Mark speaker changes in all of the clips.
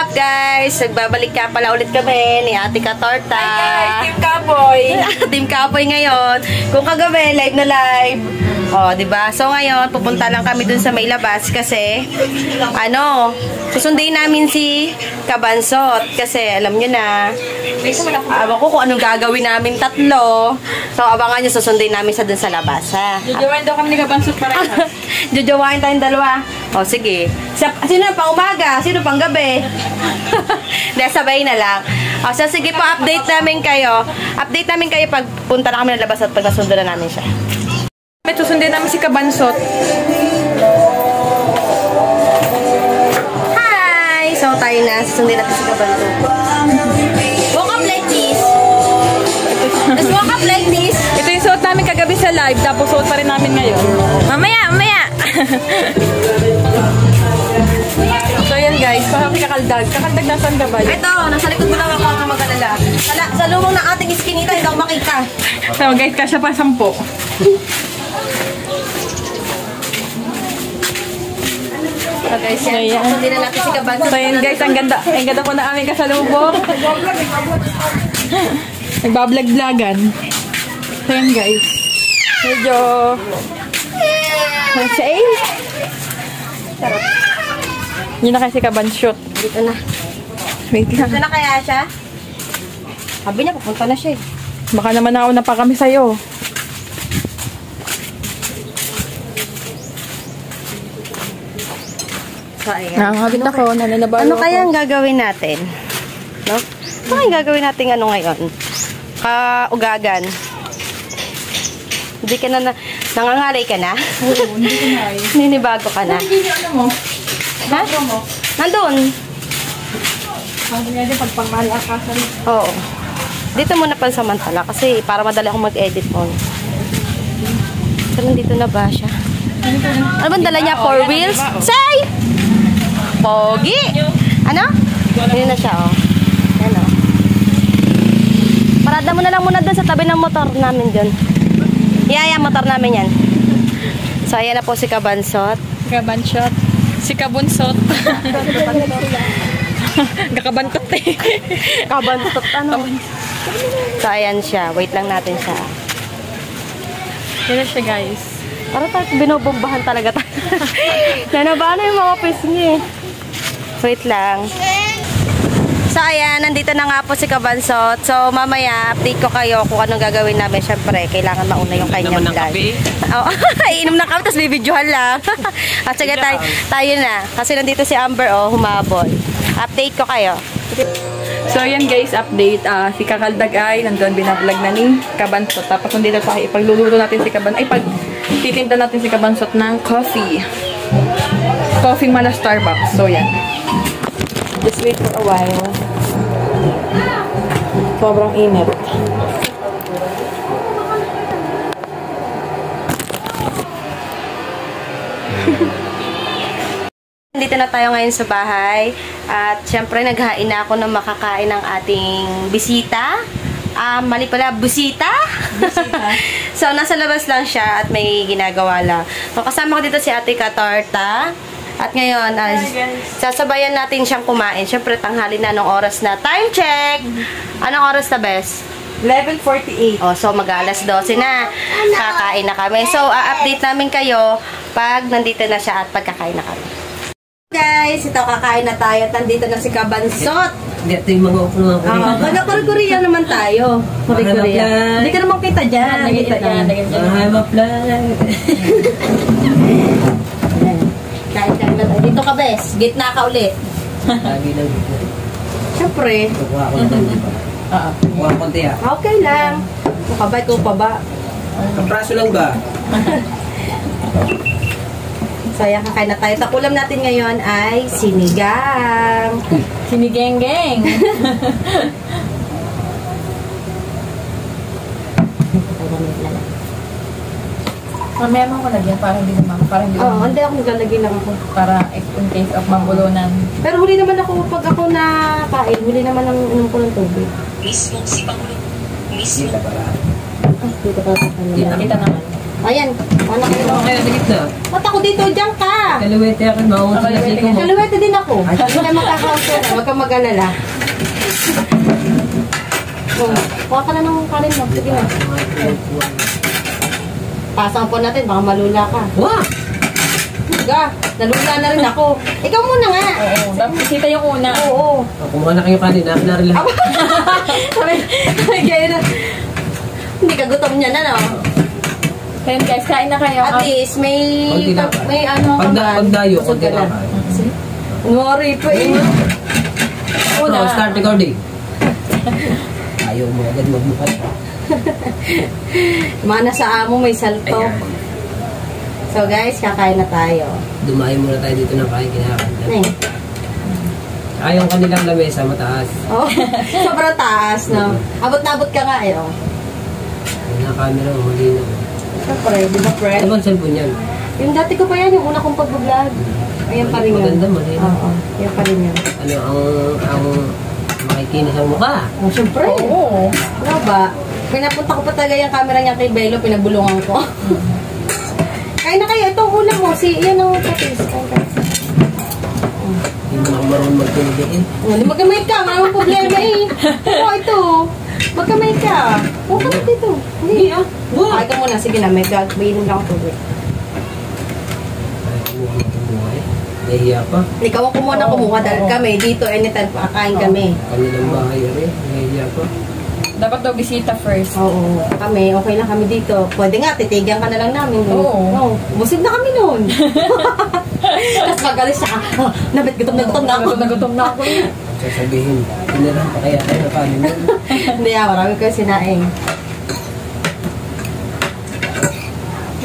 Speaker 1: up guys? Nagbabalik ka pala ulit kami ni Ate Katorta.
Speaker 2: Hi guys, Team Kapoy.
Speaker 1: Team Kapoy ngayon. Kung kagabi, live na live. Oh, diba? So ngayon, pupunta lang kami dun sa may labas kasi susundin namin si Kabansot kasi alam nyo na alam ko kung anong gagawin namin tatlo. So abangan nyo, susundin namin sa dun sa labas, ha?
Speaker 2: Jujuwain daw kami ni Kabansot parehas.
Speaker 1: Jujuwain tayong dalawa. O sige. Sino pang umaga? Sino pang gabi? Sabay na lang. O so sige po, update namin kayo. Update namin kayo pag punta na kami ng labas at pag nasundo na namin siya.
Speaker 2: Susundin namin si Kabansot.
Speaker 1: Hi! So tayo na, susundin natin si Kabansot. Walk up like this. Let's walk up like this.
Speaker 2: Ito yung suot namin kagabi sa live, tapos suot pa rin namin ngayon. Mamaya! So yan guys, parang kakaldag. Kakaldag nasan ka ba?
Speaker 1: Ito, nasa likod mo lang ako ang mag-alala. Sa lumang ng ating iskinita, hindi ako makita.
Speaker 2: So guys, kasya pa 10.
Speaker 1: So guys, yan. Susundin na natin si Kabansot.
Speaker 2: So yan guys, ang ganda po na aming kasalubong. Nagbablog-vlogan. So yan guys. Medyo sarap. Yun na kasi Kabansot.
Speaker 1: Dito na.
Speaker 2: Wait lang.
Speaker 1: Dito na kaya siya? Sabi niya, pupunta na siya eh.
Speaker 2: Baka naman nauna pa kami sa'yo.
Speaker 1: So, ayan.
Speaker 2: Nakakabit ako, nananabalo
Speaker 1: Ano kaya ang gagawin natin? No? Ano kaya ang gagawin natin ngayon? Kaugagan. Hindi ka na, nangangalay ka na?
Speaker 2: Oo, hindi ko na eh.
Speaker 1: Ninibago ka na?
Speaker 2: Ano mo?
Speaker 1: Ha? Nandun.
Speaker 2: Sabi nga din, pagpangmalakasan.
Speaker 1: Oo. Dito muna pansamantala kasi para madali akong mag-edit mo. So, nandito na ba siya? Ano bang dala niya? 4 wheels? Say! Pogi! Ano? Yun na siya, oh. Yan, oh. Parada mo na lang muna dun sa tabi ng motor namin dun. Yan, motor namin yan. So, ayan na po si Kabansot.
Speaker 2: Kabansot. Si Kabunsot. Kakabantot eh.
Speaker 1: Kabansot, ano? So, ayan siya. Wait lang natin siya.
Speaker 2: Yan na siya, guys.
Speaker 1: Para tayo binobombahan talaga tayo. Nanaba na yung mga pisngi. Wait lang. So, ayan. Nandito na nga po si Kabansot. So, mamaya, update ko kayo kung anong gagawin namin. Siyempre, kailangan mauna yung kanyang vlog. Oh, inom ng kape, tapos bibidyohan lang. At sige, tayo na. Kasi nandito si Amber, oh, humabol. Update ko kayo.
Speaker 2: So, yan guys, update. Si Kakaldag ay nandun binablog na ni Kabansot. Tapos nandito tayo, ipagluluto natin si Kabansot. Ay, titinda natin si Kabansot ng coffee. Coffee mala Starbucks. So, yan. Just wait for a while. Sobrang init.
Speaker 1: Dito na tayo ngayon sa bahay. At syempre, naghain na ako ng makakain ng ating bisita. Mali pala, busita. So, nasa labas lang siya at may ginagawa lang. So, kasama ko dito si Ate Katorta. At ngayon, sasabayan natin siyang kumain. Syempre, tanghali na. Anong oras na? Time check! Anong oras na, Bes?
Speaker 2: 11:48.
Speaker 1: Oh, so mag-alas 12 na. Kakain na kami. So, update namin kayo pag nandito na siya at pagkakain na kami. Guys, ito kakain na tayo at nandito na si Kabansot.
Speaker 3: Ito yung mga upo ng Korea.
Speaker 1: Mag-Korea naman tayo. Korea. Hindi ka naman kita dyan.
Speaker 2: Nakita dyan.
Speaker 3: I'm a flag.
Speaker 1: Kain na tayo. Dito ka, Bes. Gitna ka ulit.
Speaker 3: Lagi lang.
Speaker 1: Siyempre.
Speaker 3: Kukuha ko na tayo. Kukuha ko konti ah.
Speaker 1: Okay lang. Makabay ko pa ba?
Speaker 3: Kapraso lang ba?
Speaker 1: So, ayan, kakain na tayo. Takulam natin ngayon ay sinigang.
Speaker 2: Sinigeng-geng. Mamaya mo ko lagyan para hindi naman.
Speaker 1: Oo, hindi ako naglalagay lang ako.
Speaker 2: Para in case of mabulunan.
Speaker 1: Pero huli naman ako, pag ako nakain, huli naman ang inom ko ng tubig.
Speaker 3: Mismo si Pangulo. Mismo.
Speaker 1: Dito pa.
Speaker 2: Kita naman.
Speaker 1: Ayan, wala ka
Speaker 3: Ano
Speaker 1: na.
Speaker 3: kaya sa gitna?
Speaker 1: Ba't ako dito? Diyan ka!
Speaker 3: Kaluwete ako, mauunod na siko mo.
Speaker 1: Kaluwete din ako. Hindi na makakausap. Huwag kang mag-alala. Kuha ka na ng kanin mo. Sige na. Pasang po natin, baka malula ka.
Speaker 3: Wah!
Speaker 1: Ga, nalula na rin ako. Ikaw muna nga.
Speaker 2: Oo. Dapat kita yung una.
Speaker 1: Oo.
Speaker 3: Kumuha na kayo kanina, nari lang.
Speaker 1: Sabi, kaya na. Hindi ka gutom niya na, no?
Speaker 2: Kaya guys, kain na kayo.
Speaker 1: At least, may ano ka ba?
Speaker 3: Pagdayo,
Speaker 1: Busog
Speaker 3: konti
Speaker 1: ka
Speaker 3: lang.
Speaker 1: Ngori pa eh.
Speaker 3: Una. Start recording. Ayaw mo agad magbukas.
Speaker 1: Mana sa amo, may saltok.
Speaker 3: Ayan.
Speaker 1: So guys, kakain na tayo.
Speaker 3: Dumayo muna tayo dito ng kain kinakanta.
Speaker 1: Ning.
Speaker 3: Yung kanilang lamesa, mataas.
Speaker 1: Oh, sobrang taas, no? Abot na abot ka nga eh, oh.
Speaker 3: Yung camera mo, mali na.
Speaker 1: Siyempre, di ba, friend?
Speaker 3: Ano bang cellphone yan?
Speaker 1: Yung dati ko pa yan, yung una kong pag-vlog. Ayan pa rin yun.
Speaker 3: Maganda, mali na.
Speaker 1: Oo, yan pa rin yun.
Speaker 3: Ano ang makikinis ang mukha?
Speaker 1: Oh, siyempre.
Speaker 2: Oo.
Speaker 1: Ano ba? Pinapunta ko pa talaga yung camera niya kay Bello, pinabulungan ko. Kain na kayo, itong ulam mo, yan ang patis.
Speaker 3: Hindi mo marunong magpiliin.
Speaker 1: Hindi magkamay ka, maraming problema eh. Ito. Magkamay ka. Huwag ka na dito. Hindi ah. Ay ka muna, sige na, may inom lang ako tubig.
Speaker 3: Ay, kumuha mo itong buhay. Nahiya pa.
Speaker 1: Ikaw ang kumuha dahil kami dito, anytime kakain kami.
Speaker 3: Kanilang bahay rin. Nahiya pa.
Speaker 2: Dapat daw bisita first.
Speaker 1: Oo, kami, okay lang kami dito. Pwede nga, titigan ka na lang namin.
Speaker 2: Oo.
Speaker 1: Busog na kami noon. Tapos magalis siya, nabit gutom na ako.
Speaker 2: Nagutom na ako.
Speaker 3: Sasabihin, pinaran pa kaya tayo na kanin mo.
Speaker 1: Hindi marami ko yung sinaing.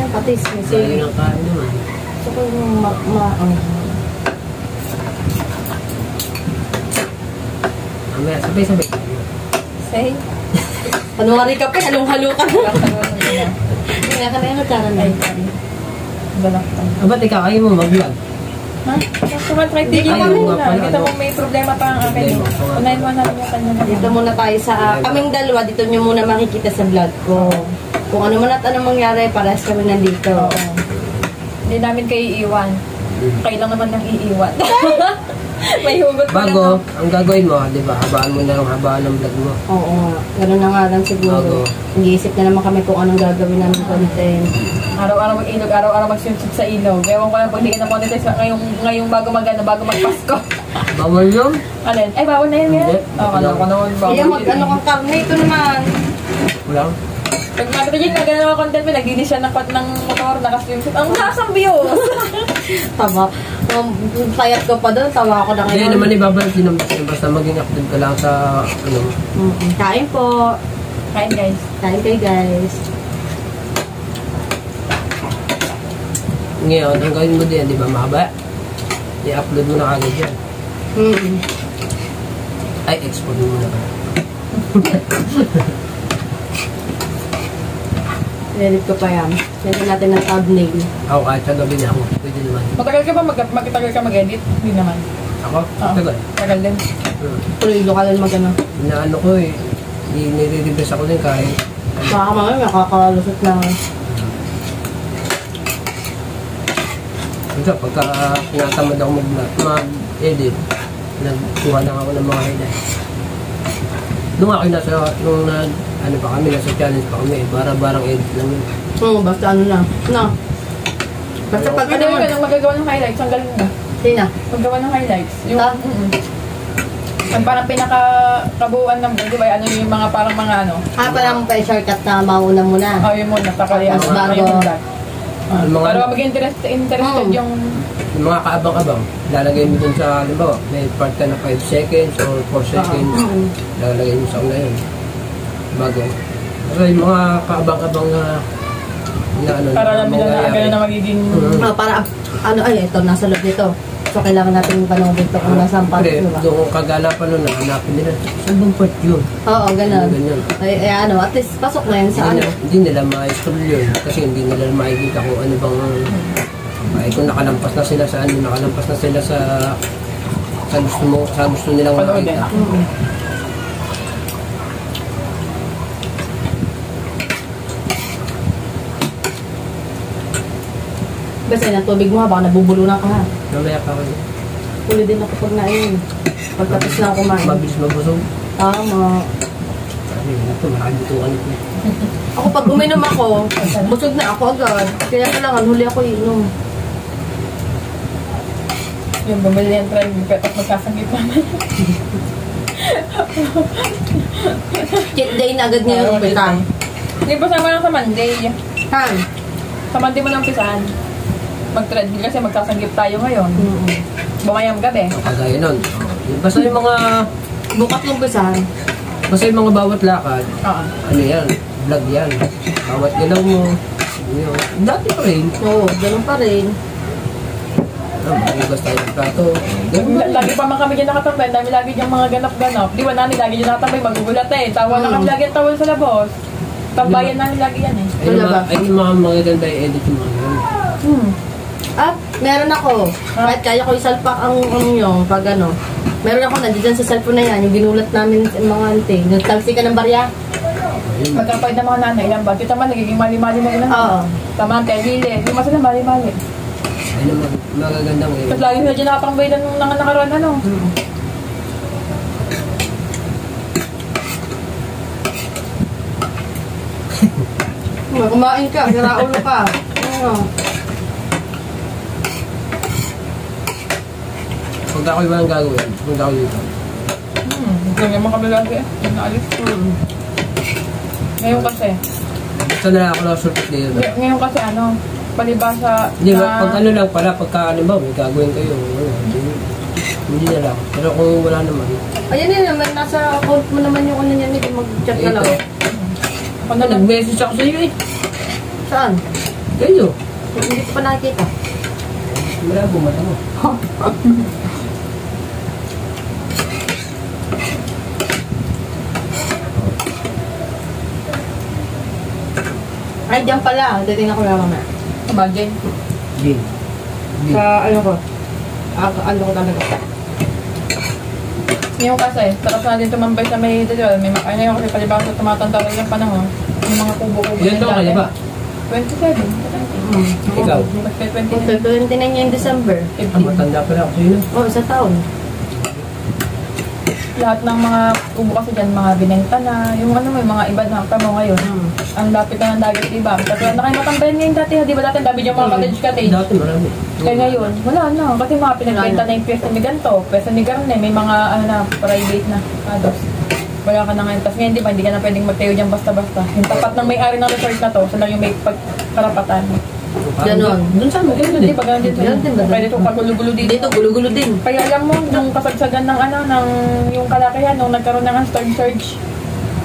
Speaker 1: Yan, patis. May
Speaker 3: Sayo
Speaker 1: sige.
Speaker 3: ng kain naman.
Speaker 1: Gusto ko yung
Speaker 3: Mamaya, sabay-sabay.
Speaker 2: Say.
Speaker 1: Panuwari ka pa, halong-halo ka. Kaya ka na yung natsara na.
Speaker 2: Balaktan.
Speaker 3: Ba't ikaw, ayaw mo mag-vlog?
Speaker 2: Ha? Sumatry
Speaker 1: Hindi
Speaker 2: tigil
Speaker 1: ka
Speaker 2: mo
Speaker 1: muna.
Speaker 2: muna. Dito mo may problema pa ang akin. Unahin mo namin yung kanya naman.
Speaker 1: Dito muna tayo sa, kaming dalawa, dito nyo muna makikita sa vlog ko. Kung ano man at anong mangyari, parehas kami nandito.
Speaker 2: Oo. Hindi namin kayo iiwan. Kayo lang naman nang iiwan. May hugot pa
Speaker 3: Bago, ang gagawin mo, di ba, habaan mo na lang habaan ng vlog mo.
Speaker 1: Oo nga, gano'n na nga lang siguro. Nag-iisip na naman kami kung anong gagawin namin content.
Speaker 2: Araw-araw mag-ilog, araw-araw mag-swimsuit sa ilog. Ewan ko lang pag di ka na-monetize ngayong bago mag-Pasko.
Speaker 3: Bawal yun?
Speaker 2: Alin? Ay, bawal na yun
Speaker 3: Hindi.
Speaker 2: yan? Oo, kala ko naman bawal.
Speaker 1: Kaya mag-ano kang karne, ito naman.
Speaker 3: Wala.
Speaker 2: Pag makita dyan, nagano mga content mo, naglinis siya ng motor, naka-swimsuit. Ang lasang views!
Speaker 1: Tama. Payat ko pa doon, tawa ko na
Speaker 3: Hindi
Speaker 1: ngayon.
Speaker 3: naman ibabalik din naman sa'yo. Basta maging active ka lang sa, ano,
Speaker 1: Kain po.
Speaker 2: Kain guys.
Speaker 1: Kain kayo guys.
Speaker 3: ngayon, ang gawin mo din, di ba, mahaba? I-upload mo na agad yan. Ay, export mo na ba?
Speaker 1: Nilit ko pa yan. Lagyan natin ng thumbnail.
Speaker 3: Ako, kahit sa gabi na ako, pwede naman.
Speaker 2: Matagal ka ba magtagal ka mag-edit? Hindi naman.
Speaker 3: Ako?
Speaker 2: Oo.
Speaker 3: Tagal.
Speaker 2: Tagal din.
Speaker 1: Tuloy ka lang mag-ano.
Speaker 3: Inaano ko eh. Nire-reverse ako din kahit.
Speaker 1: Baka mamaya makakalusot na.
Speaker 3: Kasi pagka tinatamad ako mag-edit, nagkuha lang ako ng mga highlights. Nung ako nung ano pa kami, nasa challenge pa kami, barang edit lang yun.
Speaker 1: Oo, basta ano lang. No. Basta pag
Speaker 2: Pag
Speaker 1: ano
Speaker 2: ka nang magagawa ng highlights, ang galing na.
Speaker 1: Sina?
Speaker 2: Paggawa ng highlights. Yung,
Speaker 1: Ah?
Speaker 2: Ang parang pinaka-kabuuan ng, di ba, ano yung mga parang mga ano.
Speaker 1: Parang pa shortcut na mauna muna.
Speaker 2: Oh, yun muna, takalian.
Speaker 1: Mas bago.
Speaker 3: Yung mga,
Speaker 2: Para mag-interested yung...
Speaker 3: yung mga kaabang-abang, lalagay mo dun sa, halimbawa, may part ka na 5 seconds or 4 seconds, lalagay mo sa una yun. Bago. Pero yung mga kaabang-abang na ano,
Speaker 2: Para alam nila na
Speaker 3: mangyayari.
Speaker 2: agad na magiging...
Speaker 1: Para ano, ay, ito, nasa loob nito. So, kailangan natin panoorin ito kung nasa ang part,
Speaker 3: Pre,
Speaker 1: diba?
Speaker 3: doon kagala pa nun, hanapin nila. Saan bang part yun?
Speaker 1: Oo, ganun.
Speaker 3: Ganyan.
Speaker 1: Ay, ano, at least pasok na yun sa ano.
Speaker 3: Hindi nila ma-scroll yun. Kasi hindi nila makikita kung ano bang... Ay, kung nakalampas na sila sa ano, nakalampas na sila sa gusto mo, sa gusto nilang
Speaker 2: Panoodin.
Speaker 3: makita.
Speaker 1: Kasi ng tubig mo ha, baka nabubulunan ka ha.
Speaker 3: Mamaya pa kayo.
Speaker 1: Huli din ako pag nain. Pagkatapos na ako kumain.
Speaker 3: Mabilis mabusog.
Speaker 1: Tama.
Speaker 3: Ay, ito, makabutukan ito.
Speaker 1: Ako pag uminom ako, busog na ako agad. Kaya kailangan huli ako inom.
Speaker 2: Yung bumili yung try, petok magkasangit naman.
Speaker 1: Cheat day na agad ngayon yung pitang.
Speaker 2: Hindi ba sama lang sa Monday?
Speaker 1: Ha?
Speaker 2: Sa Monday mo lang pisahan. Mag-treadmill kasi magkasanggip tayo ngayon. Bumayang gabi.
Speaker 3: Kagaya nun. Basta yung mga,
Speaker 1: Bukas ng pisahan.
Speaker 3: basta yung mga bawat lakad,
Speaker 2: Oo.
Speaker 3: ano yan, vlog yan. Bawat galaw mo, yun. Dati pa rin.
Speaker 1: Oo, ganun pa rin.
Speaker 3: Magugas tayo ng plato. Ganun pa rin.
Speaker 2: Lagi pa man kami dyan nakatambay. Dami lagi dyan mga ganap-ganap. Di ba namin lagi dyan nakatambay. Magugulat eh. Tawa na kami lagi ang tawal sa labos. Tambayan namin lagi yan eh.
Speaker 3: Ayun yung mga magaganda i-edit yung mga yun.
Speaker 1: Ah, meron ako. Kahit kaya ko isalpak ang yung pag ano. Meron ako nandiyan sa cellphone na yan, yung ginulat namin sa mga ante. Nagtalsi ka ng barya?
Speaker 3: Ayun.
Speaker 2: Magkapahit ng mga nanay. Ilang ba? Kita man, nagiging mali-mali na gano'n.
Speaker 1: Oo.
Speaker 2: Tama, tehili. Hindi mo sila mali-mali.
Speaker 3: Ayun yung magagandang
Speaker 2: Tapos
Speaker 3: i-edit.
Speaker 2: lagi sila dyan nakatambay na nung nakaroon ano.
Speaker 1: Kumain ka, saraulo ka. Ano?
Speaker 3: Pag ako'y walang gagawin, punta ako dito.
Speaker 2: Ganyan mo kami lagi. Naalis. Ngayon kasi.
Speaker 3: Basta na lang ako nakasulpot dito.
Speaker 2: Ngayon kasi ano, palibasa
Speaker 3: Hindi ba, pag ano lang pala, pagka ano ba, may gagawin kayo. Hindi na lang. Pero kung wala naman,
Speaker 1: Ayan yun naman, nasa account mo naman yung ano niyan, hindi mag-chat na lang.
Speaker 2: Ako na lang.
Speaker 3: nag-message ako sa iyo eh.
Speaker 1: Saan?
Speaker 3: Kayo.
Speaker 1: Hindi ko pa nakikita.
Speaker 3: Malabo mata mo.
Speaker 1: Ay, diyan pala. Titingnan ko lang mamaya.
Speaker 2: Imagine.
Speaker 3: Din.
Speaker 1: Sa ano ko. Ano ko talaga.
Speaker 2: Ngayon kasi, sarap na din tumambay sa may dito. May ano yun kasi palibasa tumatanda rin yung panahon. Yung mga kubo-kubo.
Speaker 3: Ilan taon ka na ba?
Speaker 2: 27.
Speaker 3: Ikaw?
Speaker 2: Magpe-29.
Speaker 1: 29 yung December.
Speaker 3: Matanda pala ako sa iyo.
Speaker 1: Oh, sa taon.
Speaker 2: Lahat ng mga kubo kasi dyan, mga binenta na. Yung ano may mga iba na tamo ngayon. Ang lapit na ng dagat, diba? Katulad na kayo matambayan ngayon dati, di ba dati dami yung mga cottage-cottage?
Speaker 3: Dati marami.
Speaker 2: Kaya ngayon, wala na. Kasi mga pinagbenta na yung pwesto ni ganito, pwesto ni Garne, may mga ano na, private na, ados. Wala ka na ngayon. Tapos ngayon, di ba, hindi ka na pwedeng magtayo dyan basta-basta. Yung tapat ng may-ari ng resort na to, sila yung may pagkarapatan.
Speaker 1: Ganon.
Speaker 3: Doon sa mga ganun
Speaker 2: Di
Speaker 3: eh.
Speaker 2: ba ganun dito?
Speaker 1: Ganun din ba?
Speaker 2: Pwede itong pagulo-gulo dito.
Speaker 1: Dito, gulo-gulo din.
Speaker 2: Kaya alam mo, nung kasagsagan ng ano, ng yung kalakihan, nung nagkaroon ng storm surge,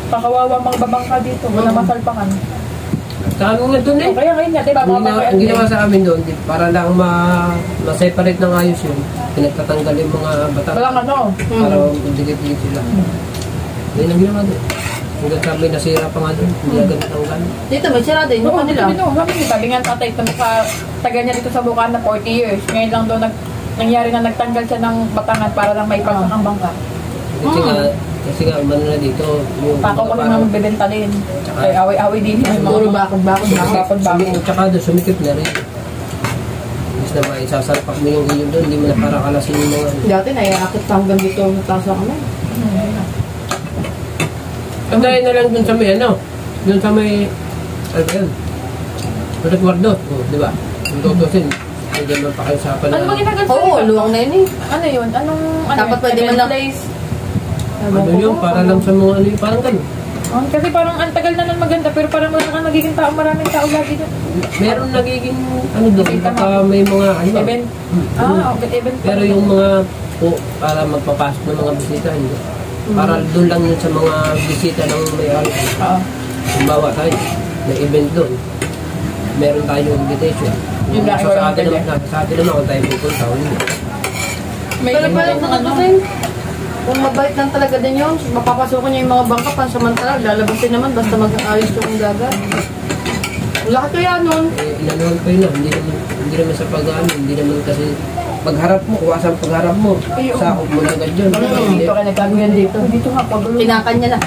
Speaker 2: pakawawa mga babangka dito, wala masalpakan.
Speaker 3: Sa amin nga doon eh.
Speaker 2: O, kaya ngayon nga, di ba, mga bangka
Speaker 3: Ang ginawa sa amin doon, para lang ma-separate ng ayos yun, pinagtatanggal yung mga bata.
Speaker 2: walang ano.
Speaker 3: Para magdikit-dikit sila. Yun ang ginawa doon. Hanggang sa may nasira pa nga doon, hindi agad natanggal.
Speaker 1: Dito, may sira din. Yung kanila.
Speaker 2: Sabi nga tatay, tagal niya dito sa Bukana 40 years. Ngayon lang doon nangyari na nagtanggal siya ng batangan para lang maipasok ang bangka.
Speaker 3: Kasi nga, umano na dito, yung
Speaker 2: Pako ko rin naman bebenta din.
Speaker 3: Tsaka-
Speaker 2: Kaya away-away din.
Speaker 1: Puro bakod-bakod.
Speaker 3: Tsaka doon, sumikip na rin. Mas na ba, isasalpak mo yung ilog doon, hindi mo na para kalasin yung mga...
Speaker 1: Dati, naiakit pa hanggang dito sa taas ako na.
Speaker 3: Andayin na lang doon sa may ano, doon sa may, ano ba yun? Resguardo, di ba? Yung tutusin, hindi naman pakiusapan na...
Speaker 2: Ano ba ginagawa
Speaker 1: Oo, luwang na yun eh.
Speaker 2: Ano yun? Anong
Speaker 1: Dapat pwede man lang-
Speaker 2: place?
Speaker 3: Ano yun, para lang sa mga ano yun, parang ganun.
Speaker 2: Kasi parang ang tagal na nun maganda pero parang wala kang nagiging tao, maraming tao lagi doon.
Speaker 3: Meron nagiging, ano doon, baka may mga, ano ba?
Speaker 2: Event. Event.
Speaker 3: Pero yung mga, para magpapasok ng mga bisita, hindi. Para doon lang yun sa mga bisita ng may-ari.
Speaker 2: Oo.
Speaker 3: Halimbawa tayo, may event doon. Meron tayong invitation.
Speaker 2: Yun lang,
Speaker 3: Sa atin
Speaker 2: iwanan
Speaker 3: naman, sa atin naman kung tayo pupunta, hindi.
Speaker 2: May
Speaker 1: Pero
Speaker 2: event
Speaker 1: parang
Speaker 2: ng ano.
Speaker 1: rin. Kung mabait lang talaga din yun, mapapasukan niya yung mga bangka pansamantala, lalabasin naman basta mag-aayos yung dagat. Wala ka kaya nun.
Speaker 3: Inanuhan ko yun hindi naman sa pag-ano, hindi naman kasi pagharap mo, kuwasan pagharap mo, sakop mo na agad yun. Hindi.
Speaker 2: Dito ka nagkagayan dito. Dito nga, pagulo.
Speaker 1: Tinakan niya na.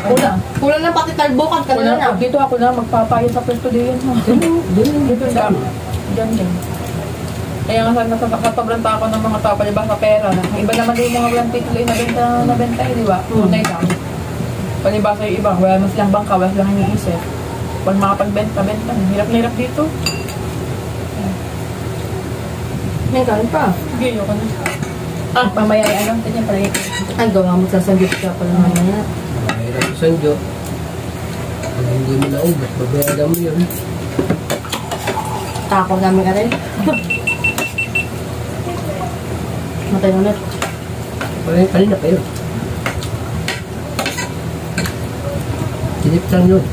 Speaker 1: Kulang na pati talbokan ka na na.
Speaker 2: Dito ako na magpapaya sa pwesto din.
Speaker 3: Doon.
Speaker 2: Dito lang. Diyan din. Kaya nga sobrang tako ng mga tao palibang sa pera. Iba naman yung mga walang tituloy na benta eh, di ba? Tunay lang. Palibasa yung iba, wala mas lang bangka, wala lang iniisip. Pag makapagbenta-benta, hirap na hirap dito.
Speaker 1: May kain pa.
Speaker 2: Sige, ayoko na. Mamaya ay ano, ganyan pala yun.
Speaker 1: Ay, gawa mo sasagit ka pala mamaya.
Speaker 3: Mahirap isang Diyo. Kung hindi mo naubos, babayaran mo yun.
Speaker 1: Tako namin ka rin. Matay ulit.
Speaker 3: Kanina pa yun. Siniptan yun.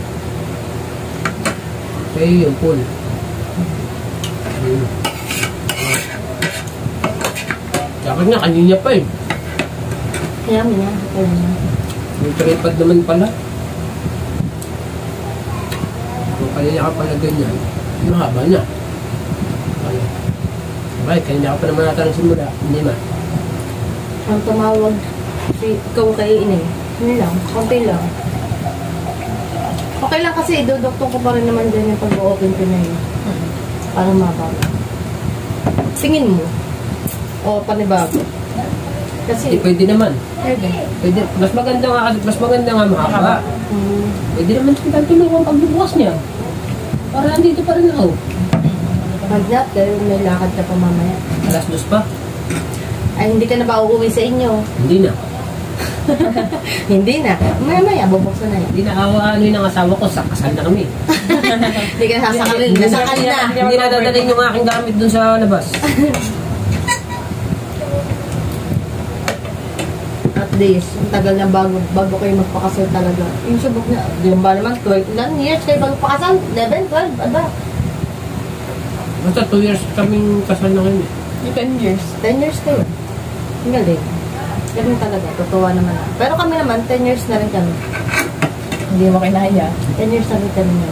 Speaker 3: Kaya yung pool. Dapat nga, kanina pa eh.
Speaker 1: Kaya mo na. Kaya mo na.
Speaker 3: Yung tripod naman pala. Kung kanina ka pala ganyan, mahaba na. Okay, kanina ka pa naman natanong simula. Hindi ma.
Speaker 1: Ang tumawag si ikaw kay inay. Hindi lang. Konti lang. Okay lang kasi idodoktong ko pa rin naman dyan yung pag-open ko na yun. Para mababa. Tingin mo. O panibago. Kasi
Speaker 3: Pwede naman.
Speaker 1: pwede.
Speaker 3: Pwede. Mas maganda nga mahaba. Pwede naman kita tulungan pagbubukas niya. Para nandito pa rin ako.
Speaker 1: Magnat, dahil may lakad ka pa mamaya.
Speaker 3: Alas 2 pa.
Speaker 1: Ay, hindi ka na ba uuwi sa inyo?
Speaker 3: Hindi na.
Speaker 1: Hindi na. Maya-maya, bubuksan na yan.
Speaker 3: Hindi na ano yung asawa ko. Kasal na kami.
Speaker 1: Hindi ka nasasakalin. Nasakal na.
Speaker 3: Hindi na dadalhin yung aking gamit dun sa labas.
Speaker 1: At least, ang tagal na bago kayo magpakasal talaga. Yung subok na, yung ba naman, 12 years kayo bago pakasal? 11, 12, ano?
Speaker 3: Basta 2 years kaming kasal na kami.
Speaker 2: 10 years.
Speaker 1: 10 years kayo. Ang galing. Ganun talaga, totoo naman. Pero kami naman, 10 years na rin kami.
Speaker 2: Hindi mo kinaya.
Speaker 1: 10 years na rin kami na.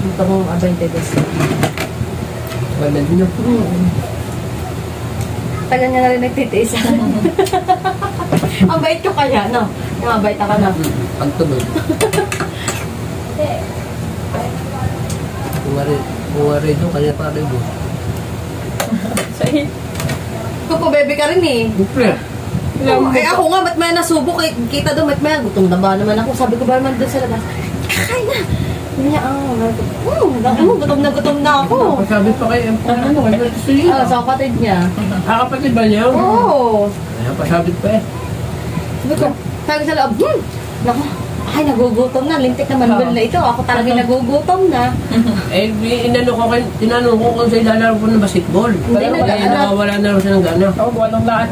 Speaker 1: Dito kong abay tegas.
Speaker 3: Wala din yun.
Speaker 1: Tagal niya na rin nagtitiis. Ang bait ko kaya, no? Yung mabait ako, no?
Speaker 3: Pagtulog. Kung rin doon, kanya pa rin doon.
Speaker 2: Sa'yo.
Speaker 1: Kupo, bebe ka rin eh.
Speaker 3: Siyempre.
Speaker 1: Ay ako nga, ba't may nasubok? Kita doon, ba't may gutom na ba naman ako? Sabi ko ba naman doon sa labas, kakain na! Hindi niya, gutom na ako.
Speaker 3: Sabi pa kayo, ano, kayo gusto niyo?
Speaker 1: Sa kapatid niya.
Speaker 3: Kapatid ba niya?
Speaker 1: Oo.
Speaker 3: Kaya pasabit pa eh.
Speaker 1: Sabi ko sa loob, naku, ay nagugutom na, lintik na manbel na ito. Ako talaga nagugutom na.
Speaker 3: Eh, tinanong ko kung sa ilalaro ko ng basketball.
Speaker 1: Hindi na
Speaker 3: Kaya nawawala na rin siya ng gana.
Speaker 2: Oo, buwan ng lahat.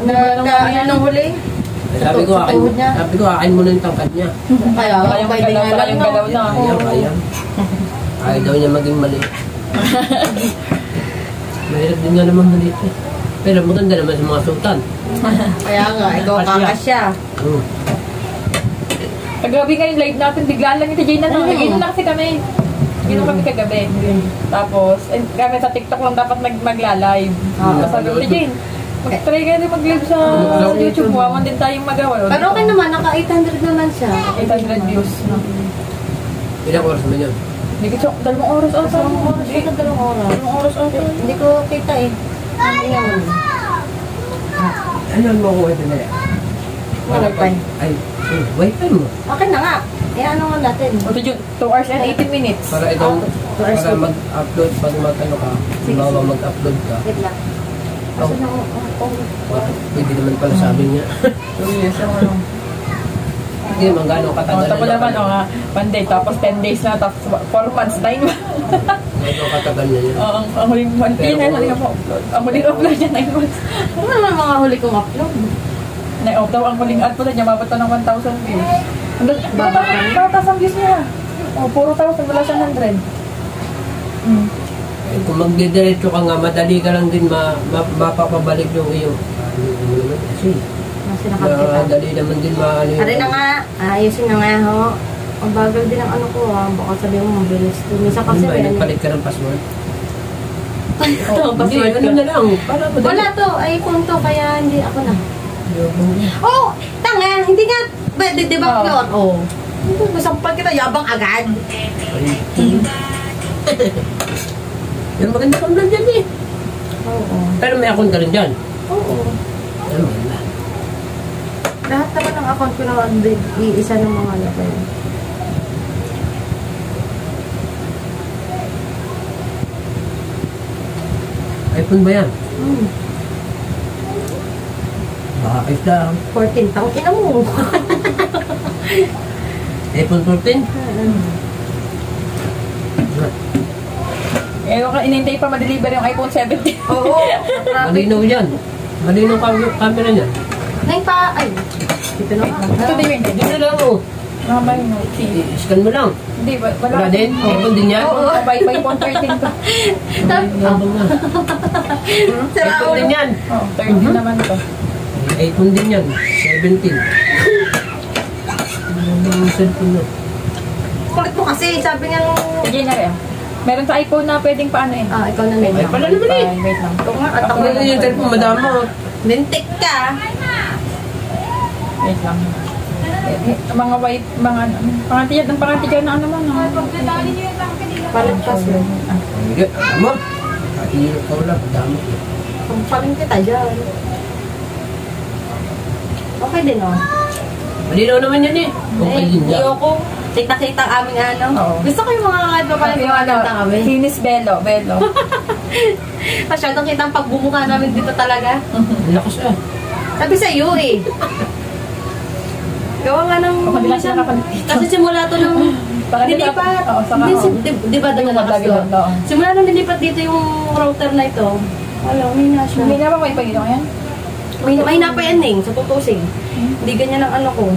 Speaker 1: Nung huli.
Speaker 3: Sabi ko, akin mo na yung tangkad niya.
Speaker 1: Kaya, pwede nga lang, no?
Speaker 3: Kaya. Ayaw daw niya maging mali. Mahirap din nga naman maliit eh. Pero maganda naman sa mga sultan.
Speaker 1: Kaya nga, ikaw kakasya.
Speaker 2: Kagabi nga yung live natin, biglaan lang yung Jane na nag-inom na kasi kami. Inom kami kagabi. Tapos, kami sa TikTok lang dapat magla-live. Tapos sabi ko, Jane, mag-try ka rin mag-live sa YouTube mo. Aman din tayong magawa.
Speaker 1: Pero okay naman, naka 800 naman siya.
Speaker 2: 800 views.
Speaker 3: Ilang oras naman yun?
Speaker 2: Hindi ko 2 oras ata.
Speaker 1: 2 oras.
Speaker 2: 2 oras ata.
Speaker 1: Hindi ko kita eh. Hindi naman.
Speaker 3: Ano ang makuha ito na yan?
Speaker 1: Wifi.
Speaker 3: Ay, wifi mo.
Speaker 1: Okay na nga. Eh ano nga natin?
Speaker 2: 2 hours and 18 minutes.
Speaker 3: Para mag-upload, pag mag-ano ka, bawa mag-upload ka.
Speaker 1: Wait lang.
Speaker 3: Oh. Pwede naman pala sabi niya.
Speaker 2: 2 years ang ano.
Speaker 3: Hindi naman gano'ng katagal.
Speaker 2: Tapos naman, 1 day, tapos 10 days na, tapos 4 months, 9 months.
Speaker 3: Gano'ng katagal niya yun.
Speaker 2: Oo, ang huling month, yun ang huling upload. Ang huling upload niya, 9 months.
Speaker 1: Ano naman mga huli kong upload?
Speaker 2: Na-off daw ang huling upload niya, mabot na ng 1,000 views. Batas ang views niya. Puro 1,000, wala siya 100.
Speaker 3: Eh, kung magdidiretso ka nga, madali ka lang din mapapabalik yung iyong. Kasi,
Speaker 1: Kasi nakakita.
Speaker 3: dali naman din maano
Speaker 1: Ari na nga. Ayusin na nga ho. Ang bagal din ang ano ko ha. Baka sabihin mo mabilis. Minsan kasi
Speaker 3: Ano ba,
Speaker 1: may
Speaker 3: nagpalit ka ng password?
Speaker 1: Hindi,
Speaker 3: Ano na lang, para madali.
Speaker 1: wala to. Ay, punto. Kaya hindi ako na. Oh, tanga. Hindi nga. Pwede, di ba, Flor? Oh. Masampal kita. Yabang agad.
Speaker 3: Yung maganda kang vlog yan eh.
Speaker 1: Oo.
Speaker 3: Pero may account ka rin dyan.
Speaker 1: Oo.
Speaker 3: Ano na?
Speaker 1: Lahat naman ng account ko na iisa ng mga ano ko yun.
Speaker 3: iPhone ba yan? Baka ayos lang.
Speaker 1: 14 taong ina mo.
Speaker 3: iPhone 14?
Speaker 2: Eh, inintay pa ma-deliver yung iPhone 17.
Speaker 1: Oo.
Speaker 3: Malinaw yan. Malinaw camera niya.
Speaker 1: Ngayon pa, ay. Dito na nga.
Speaker 2: Ito din yun.
Speaker 3: Dito na lang oh.
Speaker 2: Mamay mo.
Speaker 3: I-scan mo lang.
Speaker 2: Hindi,
Speaker 3: Wala din? iPhone din yan?
Speaker 2: Oo, iPhone 13 to.
Speaker 3: Nabang na. iPhone din yan.
Speaker 2: Oo, 13 naman to.
Speaker 3: iPhone din yan. 17. Ano yung cellphone na?
Speaker 1: Kulit mo kasi, sabi nga
Speaker 2: Sige na rin. Meron sa iPhone na pwedeng paano eh.
Speaker 1: ikaw na
Speaker 3: Ay,
Speaker 1: lang.
Speaker 3: pala naman eh.
Speaker 2: Wait lang.
Speaker 1: Ito nga, at ako
Speaker 3: Ano yung cellphone? Madama.
Speaker 1: Lintik ka.
Speaker 2: Wait lang. Mga white, mga pangatiyad na ano mo.
Speaker 1: Palagpas mo.
Speaker 3: Hindi. Tama. Kahirap ka wala. Madama.
Speaker 1: Pampaling kita dyan. Okay din, oh.
Speaker 3: Malinaw naman yan eh. Okay din yan.
Speaker 1: Ayoko. Kita-kita ang aming ano.
Speaker 2: Oo.
Speaker 1: Gusto ko yung mga kahit pa pala yung mga ganda kami.
Speaker 2: Finis Bello.
Speaker 1: Masyadong kitang pagbumuka namin dito talaga.
Speaker 3: Ang lakas ah.
Speaker 1: Sabi sa iyo eh. Gawa nga ng...
Speaker 2: Kung hindi lang siya nakapalipit.
Speaker 1: Kasi simula to nung... Nilipat.
Speaker 2: Oo, saka
Speaker 1: Di ba doon nalakas
Speaker 2: lagi
Speaker 1: to?
Speaker 2: lang daw.
Speaker 1: Simula nung nilipat dito yung router na ito. Alam, may na siya.
Speaker 2: Hindi na ba may pagino yan?
Speaker 1: May na pa yan eh, sa tutusing. Hindi ganyan ang ano ko.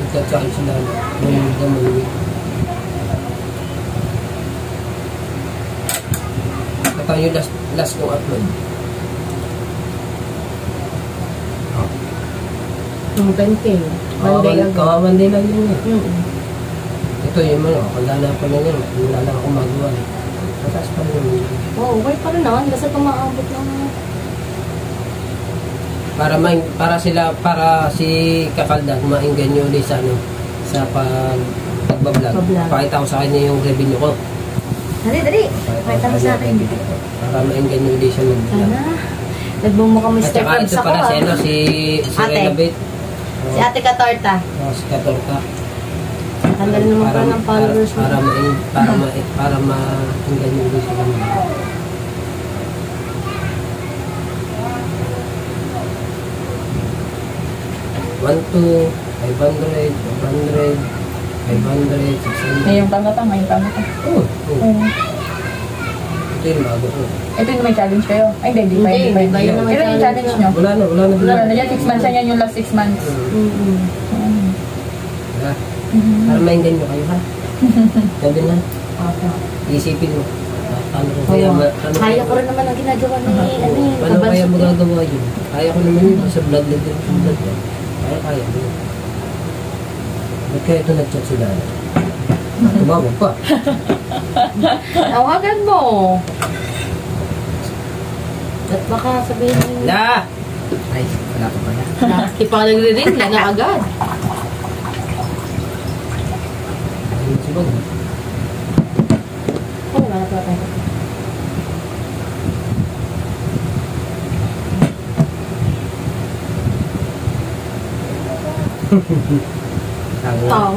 Speaker 3: Nagkatsaan sila. May gamay. Ito yung last kong upload.
Speaker 1: Yung 20. Monday lang.
Speaker 3: Monday lang yun eh. Ito yung mga, kanda na pa lang yun. Wala lang akong magawa eh. Mataas pa rin yun.
Speaker 1: Oo, okay pa rin naman. Basta tumaabot ng...
Speaker 3: Para si Kakaldag mainggan nyo ulit sa ano, sa pagbablog. Pakita ko sa kanya yung revenue ko.
Speaker 1: Dali. Pakita mo sa akin.
Speaker 3: Para mainggan nyo ulit siya mag-vlog.
Speaker 1: Sana. Nagbumo ka
Speaker 3: At
Speaker 1: Mr.
Speaker 3: saka
Speaker 1: Krabs
Speaker 3: ito
Speaker 1: ako
Speaker 3: pala si,
Speaker 1: ah.
Speaker 3: ano, si
Speaker 1: Ate.
Speaker 3: Renabit.
Speaker 1: Si Ate Katorta.
Speaker 3: Si Katorta.
Speaker 1: Tanggal naman pa ng followers mo.
Speaker 3: Para mainggan nyo ulit siya mag-vlog. $1, $2, $500, $100, $500, $600.
Speaker 2: Ngayong tanga-tanga, ngayong tanga-tanga.
Speaker 3: Oo. Ito yung bago ko.
Speaker 2: Ito yung may challenge kayo? Ay, hindi pa.
Speaker 1: Hindi,
Speaker 2: Pero
Speaker 1: yun na may
Speaker 2: yung challenge
Speaker 1: challenge
Speaker 2: nyo?
Speaker 3: Wala na.
Speaker 2: Wala na. Yan, 6 months yan. Yung last 6 months.
Speaker 3: Wala. Para mainggan nyo kayo ha. Sabi na. Isipin mo. Paano ko kaya
Speaker 1: Kaya ko rin naman ang ginagawa ni
Speaker 3: Paano kaya magagawa yun? Kaya ko naman yun. Sa vlog lang din. Sa vlog lang. Kaya mo. Ba't kaya ito nag-chat sila? Tumawag pa.
Speaker 1: Tawagan mo. At baka sabihin mo.
Speaker 3: La! Ay, wala ka pala.
Speaker 1: Di pa nagre-ring, na agad.
Speaker 3: Ayun si Bog.
Speaker 1: Oo, wala pa tayo. Tao.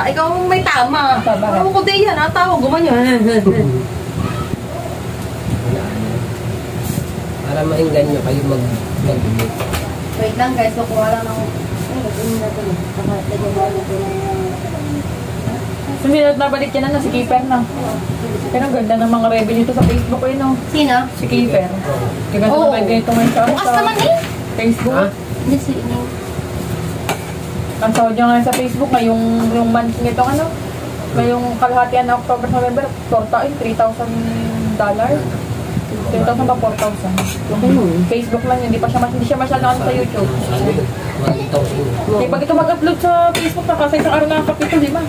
Speaker 1: Ikaw may tama. Ako ko din yan, tao. Gumanyan.
Speaker 3: Para mainggan nyo kayo mag-vlog.
Speaker 1: Wait lang guys, nakuha lang ako.
Speaker 2: Sumunod na balik yan na si Keeper na. Pero ang ganda ng mga revenue to sa Facebook ko yun, no?
Speaker 1: Sino?
Speaker 2: Si Keeper. Kaya
Speaker 1: Oo.
Speaker 2: ganda ganito ngayon sa
Speaker 1: Bukas naman eh.
Speaker 2: Facebook.
Speaker 3: Ha?
Speaker 1: Hindi si
Speaker 2: Ang sahod niya ngayon sa Facebook, ngayong month nitong ano, ngayong kalahatian na October, November, $3,000. 3,000 ba 4,000? Facebook lang yun, hindi siya masyadong sa YouTube. Pag ito mag-upload sa Facebook na kasi isang araw nakakapito, di ba?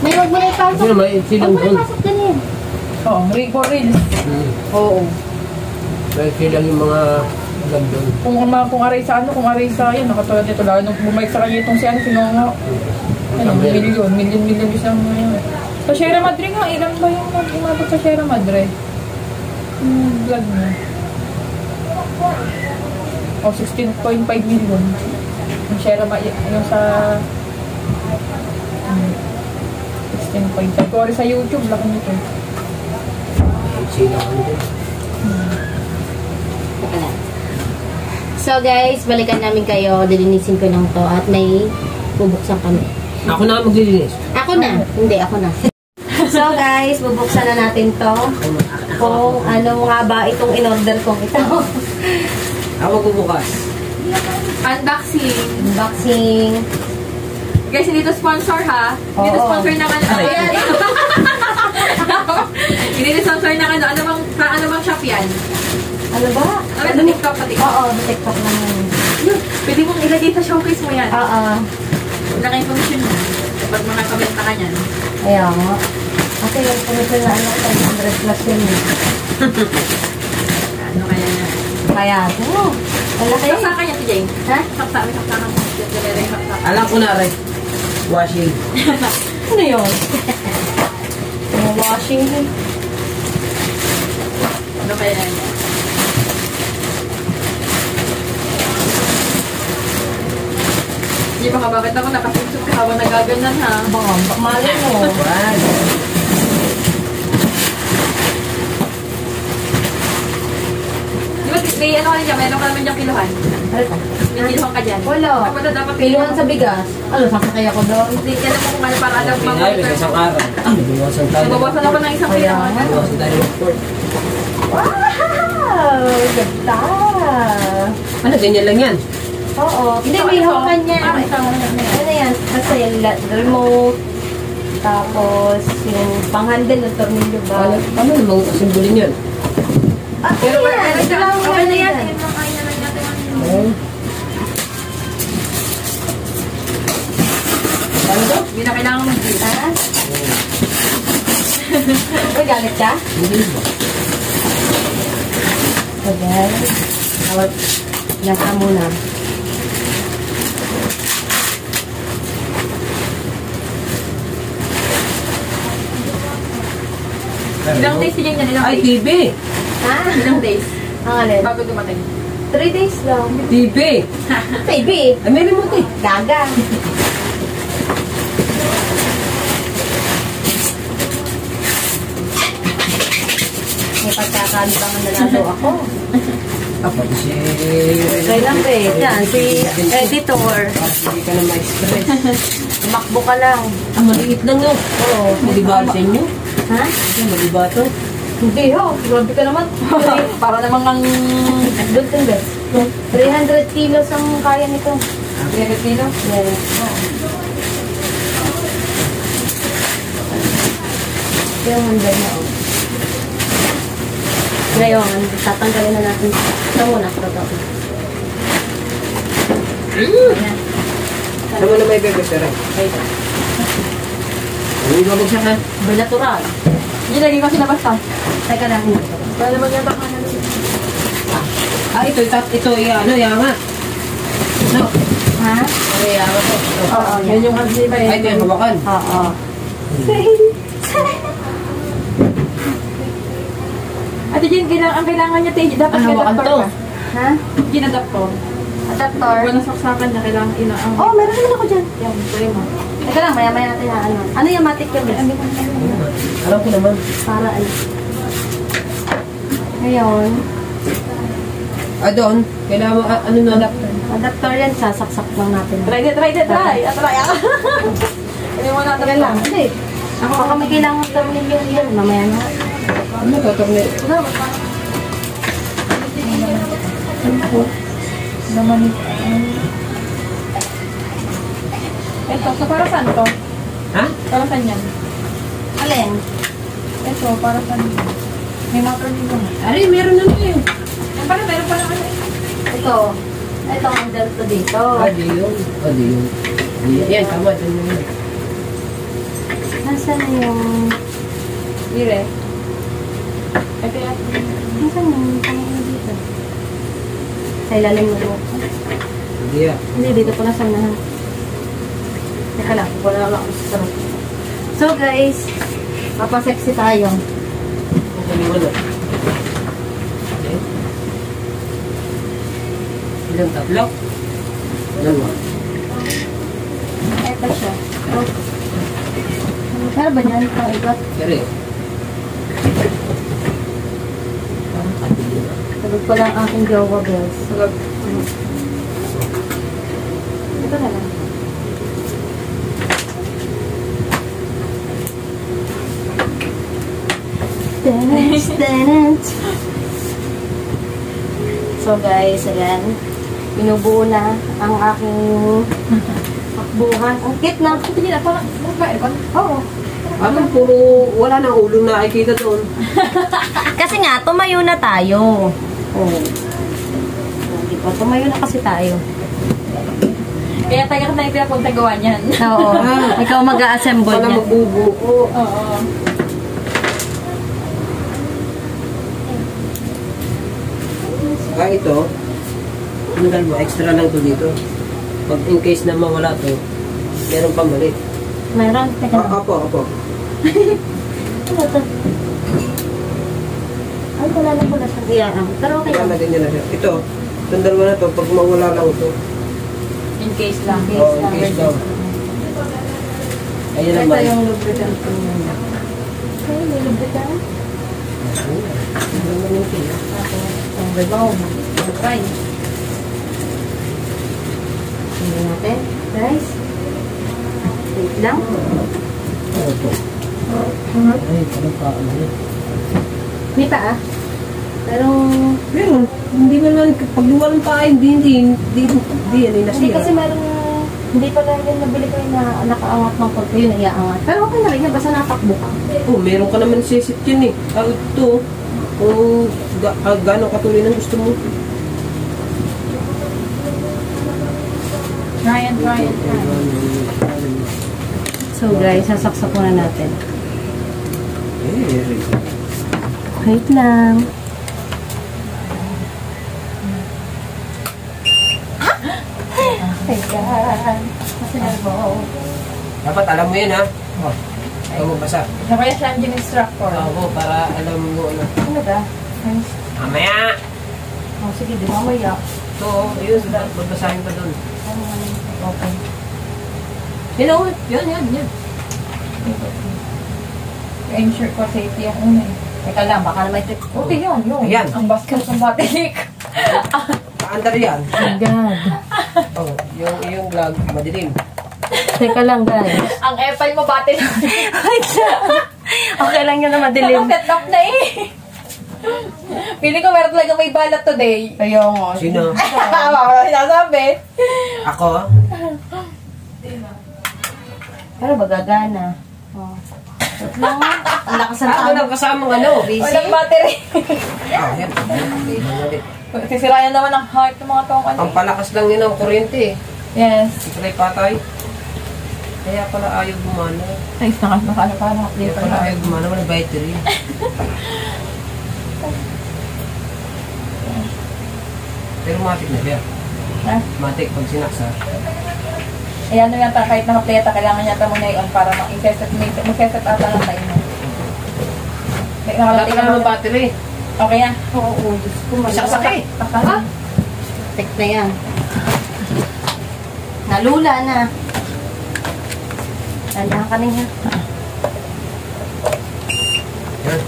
Speaker 1: May wag mo na ipasok.
Speaker 3: Sino may silang
Speaker 1: Wag mo na
Speaker 3: doon?
Speaker 1: ipasok din eh.
Speaker 2: Oo, for reels.
Speaker 1: Oo.
Speaker 3: May silang yung mga vlog doon.
Speaker 2: Kung aray sa yun, nakatulad nito, lalo nung bumalik sa kanya itong si Sinonga. Million views lang ngayon. Sa Sierra Madre nga, ilan ba yung umabot sa Sierra Madre? Vlog niya. O, 16.5 million. Yung Sierra Madre, yung sa... 16.5. Kung sa YouTube, laki nito.
Speaker 3: Sino ako nito?
Speaker 1: So guys, balikan namin kayo. Dilinisin ko lang to at may bubuksan kami.
Speaker 3: Ako na maglilinis.
Speaker 1: Ako na. Hindi, ako na. So guys, bubuksan na natin to. Kung ano nga ba itong in-order kong ito.
Speaker 3: Ako magbubukas.
Speaker 2: Unboxing.
Speaker 1: Unboxing.
Speaker 2: Guys, hindi to sponsor ha. Hindi to
Speaker 1: Oo.
Speaker 2: sponsor ng ano.
Speaker 3: Aray.
Speaker 2: Hindi to sponsor ng ano. Ano bang shop yan?
Speaker 1: Ano ba?
Speaker 2: Ano ba? TikTok pati?
Speaker 1: Oo, TikTok lang yun.
Speaker 2: Pwede mong ilagay sa showcase mo yan.
Speaker 1: Oo.
Speaker 2: Naka-information mo. Pag mga komenta ka niyan.
Speaker 1: Kaya nga. Kasi yung commission na ano, 500 plus yun.
Speaker 2: Ano kaya na?
Speaker 1: Kaya ito. Wala kayo.
Speaker 2: Saksa ka niya si Jane.
Speaker 1: Ha?
Speaker 2: Saksa. May saksa ka mo. Saksa.
Speaker 3: Alam ko na rin. Washing.
Speaker 1: Ano yun? Yung washing.
Speaker 2: Ano kaya na? Hindi ba bakit ako nakasinsok ka habang nagaganan ha?
Speaker 1: Baka, malay mo.
Speaker 3: One.
Speaker 2: Di ba, may ano ka rin dyan? Meron ka naman dyan kiluhan?
Speaker 1: Ano ka?
Speaker 2: May kiluhan ka dyan?
Speaker 1: Wala.
Speaker 2: Kapag dapat
Speaker 1: Piluhan sa bigas. Ano, sasakay ako doon?
Speaker 2: Hindi, yan mo kung ano para alam mo.
Speaker 3: Pinay, may isang araw. Nabawasan tayo.
Speaker 2: Nabawasan ako ng isang
Speaker 1: Kaya
Speaker 2: kiluhan.
Speaker 1: nga.
Speaker 3: Nabawasan tayo ng sport.
Speaker 1: Wow! Ganda!
Speaker 3: Ano, ganyan lang yan.
Speaker 1: Oo. Hindi,
Speaker 2: Ito,
Speaker 1: may
Speaker 2: ito.
Speaker 1: hawakan niya.
Speaker 2: Ito.
Speaker 1: Ano yan? Kasi yung remote. Tapos, yung pang-handle ng tornilyo ba?
Speaker 3: Ano namang kasimbolin yun?
Speaker 1: Ah,
Speaker 2: Pero
Speaker 1: ano yan? Ito lang
Speaker 2: okay na yan.
Speaker 1: yan.
Speaker 2: Ayun lang, ayun na lang natin.
Speaker 3: Oh. Ano to?
Speaker 2: Hindi na kailangan mag-view.
Speaker 1: Ha? Uy, galit ka?
Speaker 3: Hindi ba?
Speaker 1: So, guys. Tawag. Yan ka muna.
Speaker 2: Ilang days si Jane yan? Ilang
Speaker 3: Ay,
Speaker 2: days?
Speaker 3: TV!
Speaker 1: Ha?
Speaker 2: Ilang days?
Speaker 1: Ang alin?
Speaker 2: Bago dumating.
Speaker 1: 3 days lang.
Speaker 3: TV!
Speaker 1: Baby!
Speaker 3: Ay, may remote eh.
Speaker 1: Gaga. May pagkakalibangan na lang daw ako.
Speaker 3: Pati si...
Speaker 1: Kaya lang eh. Yan, si editor.
Speaker 3: Hindi ka na ma-stress.
Speaker 1: Tumakbo ka lang.
Speaker 3: Ah, maliit lang yun.
Speaker 1: Oo.
Speaker 3: Maliba sa inyo.
Speaker 1: Ha?
Speaker 3: Ay, maliba to.
Speaker 1: Hindi ho. Grabe ka naman.
Speaker 2: Para namang ang...
Speaker 1: Doon din ba? 300 kilos ang kaya nito.
Speaker 2: 300 kilo?
Speaker 1: Yes. Yung handle na oh. Ngayon, tatanggalin na natin. Ito muna, ito. Ayan.
Speaker 3: Ano mo na may bebe, sir?
Speaker 1: Ito.
Speaker 3: Ano yung babagsak ha?
Speaker 1: Bilateral.
Speaker 2: Hindi, lagi ko sila basta.
Speaker 1: Teka lang.
Speaker 2: Wala naman yung baka na.
Speaker 3: Ah, ito, ano, yama. No.
Speaker 1: Ha?
Speaker 3: Ay, yama to. Ito.
Speaker 1: Oo,
Speaker 2: Yan yung kasi ba
Speaker 3: Ay, ito yung hawakan.
Speaker 1: Oo.
Speaker 2: Ate Jane, ang kailangan niya tayo, dapat
Speaker 3: Ang hawakan
Speaker 2: adapter
Speaker 3: to.
Speaker 2: ka.
Speaker 1: Ha?
Speaker 2: Ginadaptor.
Speaker 1: Adaptor.
Speaker 2: Walang saksakan niya, kailangan inaang.
Speaker 1: Oh, meron naman ako dyan.
Speaker 2: Yan, tuloy mo.
Speaker 1: Teka lang, maya-maya natin na ano. Ano yung matik yung best?
Speaker 3: Alam ko naman.
Speaker 1: Para ano. Ngayon,
Speaker 3: Ah, doon. Kailangan mo, ano na?
Speaker 1: adapter yan, sasaksak lang natin.
Speaker 2: Try. Try ako. Hindi mo natin
Speaker 1: Teka lang, hindi. Ako baka may kailangan termin yung yan. Mamaya na.
Speaker 3: Ano to, tornil?
Speaker 2: Naman ito, so para saan to?
Speaker 3: Ha?
Speaker 2: Para saan yan?
Speaker 1: Alin?
Speaker 2: Ito, para saan? May motor nito.
Speaker 3: Ari, meron na niya yun.
Speaker 2: Para meron pa naman.
Speaker 1: Ito. Ito ang delta dito.
Speaker 3: Ah, di yun. Ah, di yun. Yan, tama. Yan yun.
Speaker 1: Nasaan yung...
Speaker 2: Dire. Ito yan.
Speaker 1: Nasaan yung pangalan dito? Sa ilalim mo doon.
Speaker 3: Hindi ah.
Speaker 1: Hindi, dito pala sa unahan. Teka lang, wala lang ako sa sarap. So guys, Papasexy tayo.
Speaker 3: Wala. Okay. Ilang tatlo? Dalawa.
Speaker 1: Ito siya. Oh. Kaya ba niyan? Pang-igot?
Speaker 3: Kere. Parang katili na.
Speaker 1: Sabag ko lang aking jowa bells.
Speaker 2: Sagab.
Speaker 1: Ito na lang. So guys, ayan. Binubuo na ang aking takbuhan. Ang cute na.
Speaker 2: Hindi na, parang magkaibon.
Speaker 1: Oo.
Speaker 3: Parang puro wala nang ulo na nakikita doon.
Speaker 1: Kasi nga, tumayo na tayo. Oo. Di ba? Tumayo na kasi tayo.
Speaker 2: Kaya tayo ka na yung pinapunta gawa niyan.
Speaker 1: Oo. Ikaw mag-a-assemble
Speaker 3: Wala
Speaker 1: niya.
Speaker 3: magbubuo.
Speaker 2: Oo.
Speaker 3: Saka ito, tanggal mo, extra lang to dito. Pag in case na mawala to, meron pang mali.
Speaker 1: Meron. Teka lang.
Speaker 3: Apo.
Speaker 1: Ano to? Ay, wala na pala sa diyan. Pero okay lang.
Speaker 3: Lalagyan niya na siya. Ito, itong dalawa na to, pag mawala lang ito.
Speaker 2: In case lang.
Speaker 3: Oh, in case daw. Ayan
Speaker 1: Ito
Speaker 3: naman.
Speaker 1: yung lubricant ko muna. Okay, may lubricant.
Speaker 3: Ano naman yung ito?
Speaker 1: Ang babaw. Try. Tingnan natin. Guys. Wait lang.
Speaker 3: Ano to? Ay, parang paano yun.
Speaker 1: May paa. Pero,
Speaker 3: Meron, hindi naman, pag luwalan pa, hindi yan ay
Speaker 1: hindi
Speaker 3: nasira.
Speaker 1: kasi meron hindi pala yung nabili ko yung na nakaangat ng pagka yun, naiaangat. Pero okay na rin yan, basta natakbo ka.
Speaker 3: Oh, meron ka naman sisit yun eh. Ito, kung gano'ng katuloy ng gusto mo.
Speaker 2: Try and try and try.
Speaker 1: So guys, sasaksak muna natin.
Speaker 3: Eh,
Speaker 1: Wait lang. Ayan. Kasi nalbo.
Speaker 3: dapat alam mo yun ha. Oh, ayaw mo basa.
Speaker 2: Siya kaya siya ang instructor.
Speaker 3: Oo, para alam mo ano.
Speaker 1: Ano ba?
Speaker 3: Mamaya!
Speaker 1: Oh, sige, di mamaya.
Speaker 3: Ito, yun, magbasahin pa doon.
Speaker 1: Okay.
Speaker 3: Yan.
Speaker 2: Ensure ko safety ang una eh.
Speaker 1: Teka lang, baka na may trip.
Speaker 2: Okay, yun.
Speaker 3: Ayan.
Speaker 2: Ang basket ng batilik.
Speaker 3: Paandar yan.
Speaker 1: Oh God.
Speaker 3: Oh, yung vlog, madilim.
Speaker 1: Teka lang, guys.
Speaker 2: Ang epal mo batilik.
Speaker 1: Wait lang. Okay lang yun na madilim.
Speaker 2: Set up na eh. Pili ko meron talaga may balat today.
Speaker 1: Ayaw nga.
Speaker 3: Sino?
Speaker 2: Tama, sinasabi.
Speaker 3: Ako?
Speaker 1: Pero bagagana. Oh. Wait lang. Ang lakas ng
Speaker 3: Ako
Speaker 1: tao.
Speaker 3: lang kasamang ano, busy.
Speaker 2: Walang battery.
Speaker 3: Oh, yan. Okay, ulit.
Speaker 2: Sisirayan naman ang heart ng mga tong ano.
Speaker 3: Ang palakas lang yun ang kuryente eh.
Speaker 2: Yes.
Speaker 3: Ikray patay. Kaya pala ayaw gumana.
Speaker 2: Thanks na ano pa
Speaker 3: Kaya
Speaker 2: dito.
Speaker 3: pala ayaw gumana, wala battery. Pero matik na siya.
Speaker 2: Ha?
Speaker 3: Matik pag sinaksa.
Speaker 2: Ayan ano yata, kahit nakapleta, kailangan yata muna i-on para mag-set ata ng timer.
Speaker 3: Wala ka naman battery.
Speaker 2: Okay yan.
Speaker 1: Oo, Diyos ko.
Speaker 3: Saksak eh.
Speaker 2: Ha?
Speaker 1: Tek na yan. Nalula na. Alam ka niya.
Speaker 3: Yan.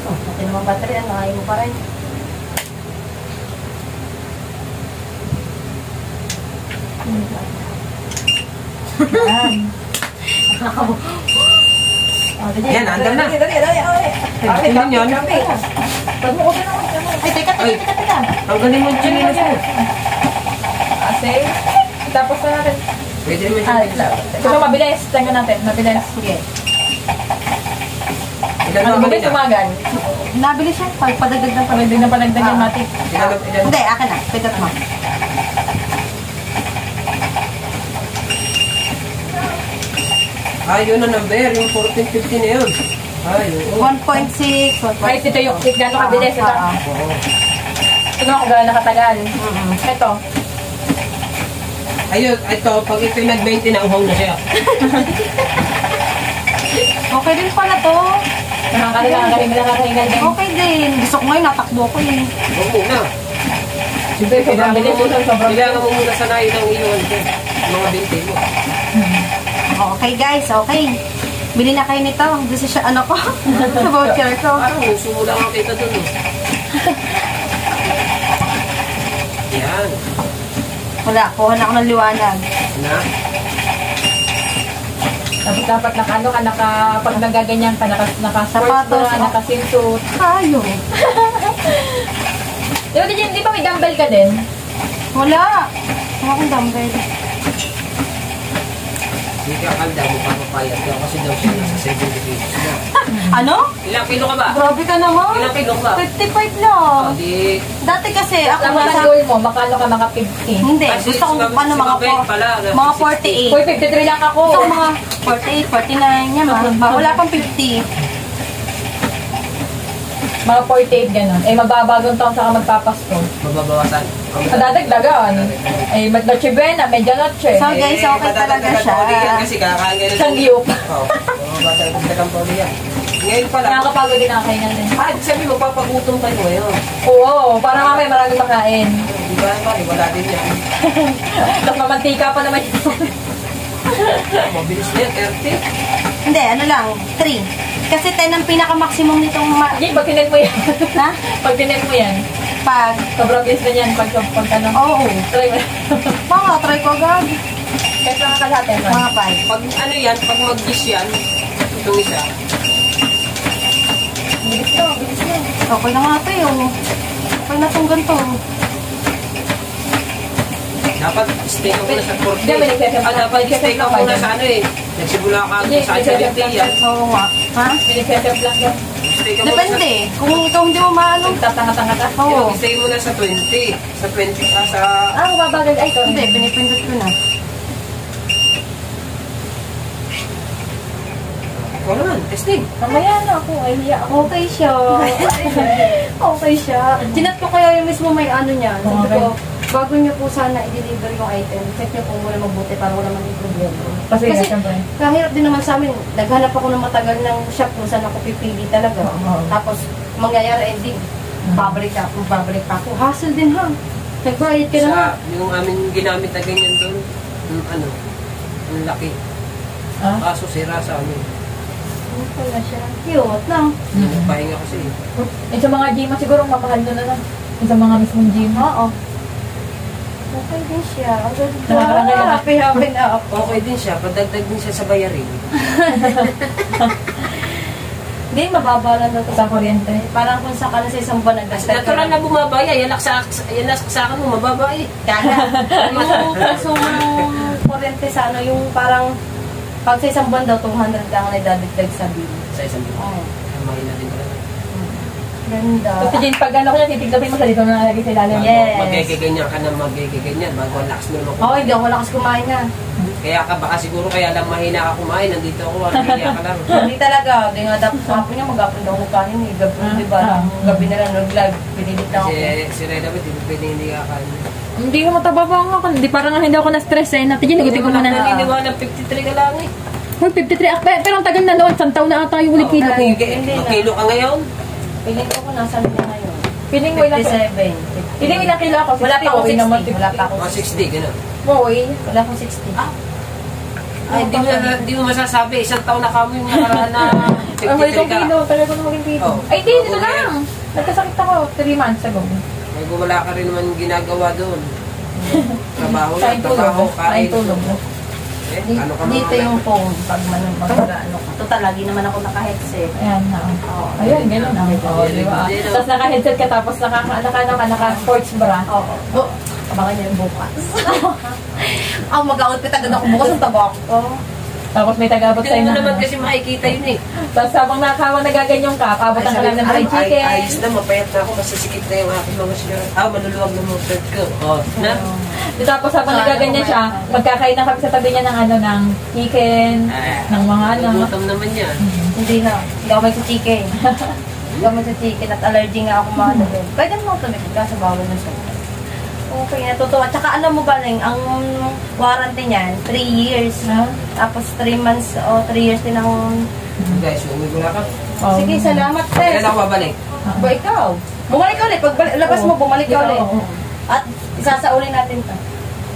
Speaker 1: Oh, pati naman battery. Ano, ayaw mo pa rin. Yan. Nakakabo. Oh,
Speaker 3: Ayan, andar na.
Speaker 2: Dali.
Speaker 3: Tingnan yun.
Speaker 2: Pag mo okay naman.
Speaker 1: Ay, teka.
Speaker 3: Ang galing mo dyan yun.
Speaker 2: Kasi, tapos na natin.
Speaker 3: Pwede naman
Speaker 1: Ah,
Speaker 3: dyan.
Speaker 2: Ito mabilis. Tingnan natin. Mabilis.
Speaker 1: Sige.
Speaker 3: Ilan
Speaker 2: Ano
Speaker 3: na
Speaker 2: mabilis
Speaker 3: kanina?
Speaker 2: umagan?
Speaker 1: Nabili siya. Pagpadagdag ng
Speaker 2: Palagdag na palagdag yung matik.
Speaker 3: Ilan?
Speaker 1: Hindi, akin na. Pagkat mo.
Speaker 3: Yun na number. Yung 1450 na yun. Oo.
Speaker 1: 1.6.
Speaker 2: Kahit ito yung gano'ng kabilis. Ito.
Speaker 3: Oo.
Speaker 2: Ito na kung gano'ng nakatagal. Ito.
Speaker 3: Ayun, ito, pag ito yung nag-20 na, uhong na siya.
Speaker 1: Okay din pala to.
Speaker 2: Nakakahingal din.
Speaker 1: Okay din. Gusto ko ngayon, natakbo ko eh.
Speaker 3: Huwag muna.
Speaker 2: Siyempre, sobrang bilis mo sa sobrang
Speaker 3: Kailangan mo muna sanayin ang iyong mga 20 mo.
Speaker 1: Okay guys, okay. Bili na kayo nito. Gusto siya, ano ko? Sa voucher ko.
Speaker 3: Parang gusto mo lang kita dun. Yan.
Speaker 1: Wala, kuha na ako ng liwanag.
Speaker 3: Na?
Speaker 2: Tapos dapat pag nagaganyan ka,
Speaker 1: Sapatos,
Speaker 2: nakasimsuit.
Speaker 1: Kayo.
Speaker 2: Di ba may dumbbell ka din?
Speaker 1: Wala. Wala akong dumbbell.
Speaker 3: Hindi ka kalda mo papapayat ka kasi daw siya nasa 70 kilos na.
Speaker 1: Ano?
Speaker 3: Ilang kilo ka ba?
Speaker 1: Grabe ka naman.
Speaker 3: Ilang kilo ka?
Speaker 1: 55 lang.
Speaker 3: Hindi.
Speaker 1: Dati kasi ako
Speaker 2: Ang mga
Speaker 1: nasa...
Speaker 2: goal mo, makano ka mga 50.
Speaker 1: Hindi.
Speaker 3: Kasi
Speaker 1: Gusto kong
Speaker 3: si
Speaker 1: ano, mga
Speaker 3: Mabel pala,
Speaker 1: mga 48.
Speaker 2: Uy, 53 lang ako.
Speaker 1: Gusto ko mga 48, 49. Yan ma. Wala pang 50.
Speaker 2: Mga 48 ganun. Eh, magbabagong taon saka magpapasko.
Speaker 3: Mababawasan.
Speaker 2: Madadagdagan. Eh, mag-noche buena, medianoche.
Speaker 1: So guys, okay talaga siya.
Speaker 3: Kasi kakain ka na.
Speaker 2: Sangyup.
Speaker 3: Oo. Madadagdagan pa ulit yan. Ngayon pala.
Speaker 2: Nakakapagod din nakakaingan din.
Speaker 3: Sabi mo, papagutom kayo ngayon.
Speaker 2: Oo, para mamaya maraming makain.
Speaker 3: Di ba naman, wala din yan.
Speaker 2: Tapos mamantika pa naman yun.
Speaker 3: Mabilis na yan, 30.
Speaker 1: Hindi, ano lang, 3. Kasi 10 ang pinaka-maximum nitong
Speaker 2: Hindi, pag tinet mo yan.
Speaker 1: Ha?
Speaker 2: Pag tinet mo yan.
Speaker 1: Pag...
Speaker 2: Sobrang bilis na yan pag ano.
Speaker 1: Oo.
Speaker 2: Try mo.
Speaker 1: Mga, try ko agad.
Speaker 2: Kahit mga kalahati.
Speaker 1: Mga 5.
Speaker 3: Pag ano yan, pag mag-dish yan, itong isa.
Speaker 2: Bilis to, bilis to.
Speaker 1: Okay na nga ito yun. Okay na itong ganito.
Speaker 3: Dapat stay ka muna sa 40.
Speaker 2: Hindi, may nagseset
Speaker 3: Ah, dapat stay ka muna sa ano eh. Nagsimula ka
Speaker 2: Hindi,
Speaker 3: sa
Speaker 2: nagseset
Speaker 3: 70 yan.
Speaker 1: Oo nga. Ha?
Speaker 2: Pinag-set lang yan.
Speaker 3: Stay ka muna sa...
Speaker 1: Depende. Kung ikaw hindi mo maano.
Speaker 2: Tatanga-tanga ka.
Speaker 1: Oo.
Speaker 3: Stay muna sa 20. Sa 20 ka sa...
Speaker 2: Ah, mababagal. Ay, ito.
Speaker 1: Hindi, pinipindot ko na.
Speaker 3: Ikaw naman, testing.
Speaker 2: Mamaya na ako. Ay, hiya ako.
Speaker 1: Okay siya. Okay siya. Tinat ko kaya yung mismo may ano niya. Sabi ko, bago niyo po sana i-deliver yung item, check niyo kung wala mabuti para wala man yung problema.
Speaker 2: Kasi,
Speaker 1: Kasi
Speaker 2: siyempre.
Speaker 1: kahirap din naman sa amin, naghanap ako ng matagal ng shop kung saan ako pipili talaga.
Speaker 2: Oo.
Speaker 1: Tapos, mangyayari ending, babalik pa ako. Hassle din ha. Nagbayad ka na nga.
Speaker 3: Sa yung aming ginamit na ganyan doon, ano, ang laki.
Speaker 2: Ah?
Speaker 3: Kaso sira sa amin.
Speaker 1: Ano pala siya? Cute lang.
Speaker 3: Pahinga kasi.
Speaker 2: Eh, sa mga gym, siguro mamahal doon na lang. Sa mga mismong gym.
Speaker 1: Oo. Okay din siya. Ang ganda.
Speaker 2: Nakakangay na.
Speaker 1: Happy na ako.
Speaker 3: Okay din siya, padagdag din siya sa bayarin.
Speaker 1: Hindi, mababa lang daw
Speaker 2: Sa kuryente.
Speaker 1: Parang kung sa kanan sa isang buwan
Speaker 3: Kasi natural na bumabaya, yan sa akin mo, mababa eh.
Speaker 1: Yung kaso ng kuryente sa ano, yung parang pag sa isang buwan daw, 200 lang ang idadagdag sa bill.
Speaker 3: Sa isang buwan.
Speaker 1: Oo.
Speaker 3: Mahina din pala.
Speaker 1: Ganda.
Speaker 2: Kasi Jane, pag ano ko niya, titigdapin mo sa dito na nalagay sa ilalim.
Speaker 1: Yes.
Speaker 3: Magkikiganyan ka na magkikiganyan bago ang lakas mo naman
Speaker 1: Oo, hindi ako lakas kumain na.
Speaker 3: Kaya ka baka siguro kaya lang mahina ka kumain, nandito ako, nahiya ka lang.
Speaker 1: Hindi talaga. Hindi nga dapat hapon niya, mag-hapon daw ako kanin eh. Gabi, di ba? Gabi na lang, nag-live. Pinilit na ako.
Speaker 3: Kasi si Reda ba, di ba pwede hindi ka kain.
Speaker 2: Hindi ko mataba pa ako. Hindi, parang hindi ako na-stress eh. Natin yun, igutin ko muna.
Speaker 3: Naniniwala, 53 ka lang eh.
Speaker 2: Uy, 53. Pero ang tagal na noon. Isang taon na ata yung ulit kilo ko.
Speaker 3: Magkilo ka ngayon?
Speaker 1: Piling ko nasa na ngayon.
Speaker 2: Piling mo ilang
Speaker 1: 57.
Speaker 2: Piling ilang kilo ako.
Speaker 1: Wala pa akong
Speaker 2: 60. Naman,
Speaker 1: 60. Wala pa akong
Speaker 3: O 60, gano'n.
Speaker 2: Uy.
Speaker 1: Wala akong 60.
Speaker 3: Ay, di mo masasabi, isang taon na kami yung nakaraan na
Speaker 2: Ang mali
Speaker 3: 53
Speaker 2: kong
Speaker 3: ka.
Speaker 2: kilo. Talaga kong maging kilo.
Speaker 3: Oh.
Speaker 2: Ay, di. Dito lang. Nagkasakit ako 3 months ago.
Speaker 3: Ay, wala ka rin naman ginagawa doon. Trabaho lang,
Speaker 2: Kain
Speaker 3: trabaho,
Speaker 2: tulog. Kain tulog.
Speaker 3: Eh, ano ka
Speaker 1: Dito
Speaker 3: mga
Speaker 1: yung phone pag ano ka. Total, lagi naman ako naka-headset.
Speaker 2: Ayan na.
Speaker 1: Oo.
Speaker 2: Ayun, gano'n na. Oo, di ba? Tapos naka-headset ka, tapos naka-sports bra.
Speaker 1: Oo. Abangan niyo yung bukas. Mag-outfit agad ako bukas ng tabak.
Speaker 2: Tapos may tagabot
Speaker 3: Hindi
Speaker 2: sa'yo
Speaker 3: mo
Speaker 2: na.
Speaker 3: naman kasi makikita yun eh.
Speaker 2: Tapos habang nagaganyan ka, pabutan ka lang ng fried chicken.
Speaker 3: Ayos na, mapayat na ako, masisikip na yung aking mga siya. Maluluwag na mga third ko. Na?
Speaker 2: Tapos habang nagaganyan siya, magkakain na kami sa tabi niya ng chicken, ng mga
Speaker 3: Gutom naman yan.
Speaker 1: Hindi na. Hindi ako may sa chicken. Hindi ako may sa chicken at allergy nga ako mga doon. Pwede mo ito nagkita sa bawal na siya. Okay, natutuwa. Tsaka alam mo ba, Ling, ang warranty niyan, 3 years. Tapos 3 months o 3 years din ang...
Speaker 3: Guys, umuwi ko na ka.
Speaker 1: Sige, salamat,
Speaker 3: Kailan
Speaker 1: Tess.
Speaker 3: ako babalik?
Speaker 1: Ba, ikaw? Bumalik ka ulit. Pag labas mo, bumalik ka ulit. At isasauli natin to.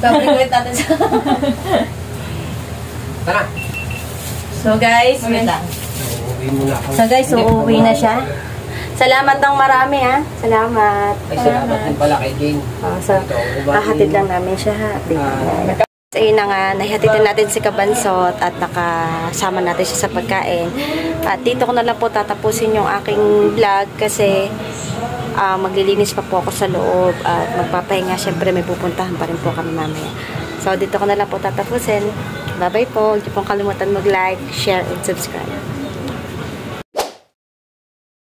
Speaker 1: Babalik ulit natin sa...
Speaker 3: Tara.
Speaker 1: So guys, wait lang.
Speaker 3: Uuwi muna ako.
Speaker 1: So guys, uuwi na siya. Salamat ng marami ha. Salamat.
Speaker 3: Ay, salamat din pala kay Jane.
Speaker 1: So, hahatid lang namin siya ha. So, ayun na nga, nahihatid natin si Kabansot at nakasama natin siya sa pagkain. At dito ko na lang po tatapusin yung aking vlog kasi maglilinis pa po ako sa loob at magpapahinga. Siyempre may pupuntahan pa rin po kami mamaya. So, dito ko na lang po tatapusin. Bye-bye po. Huwag niyo pong kalimutan mag-like, share, and subscribe.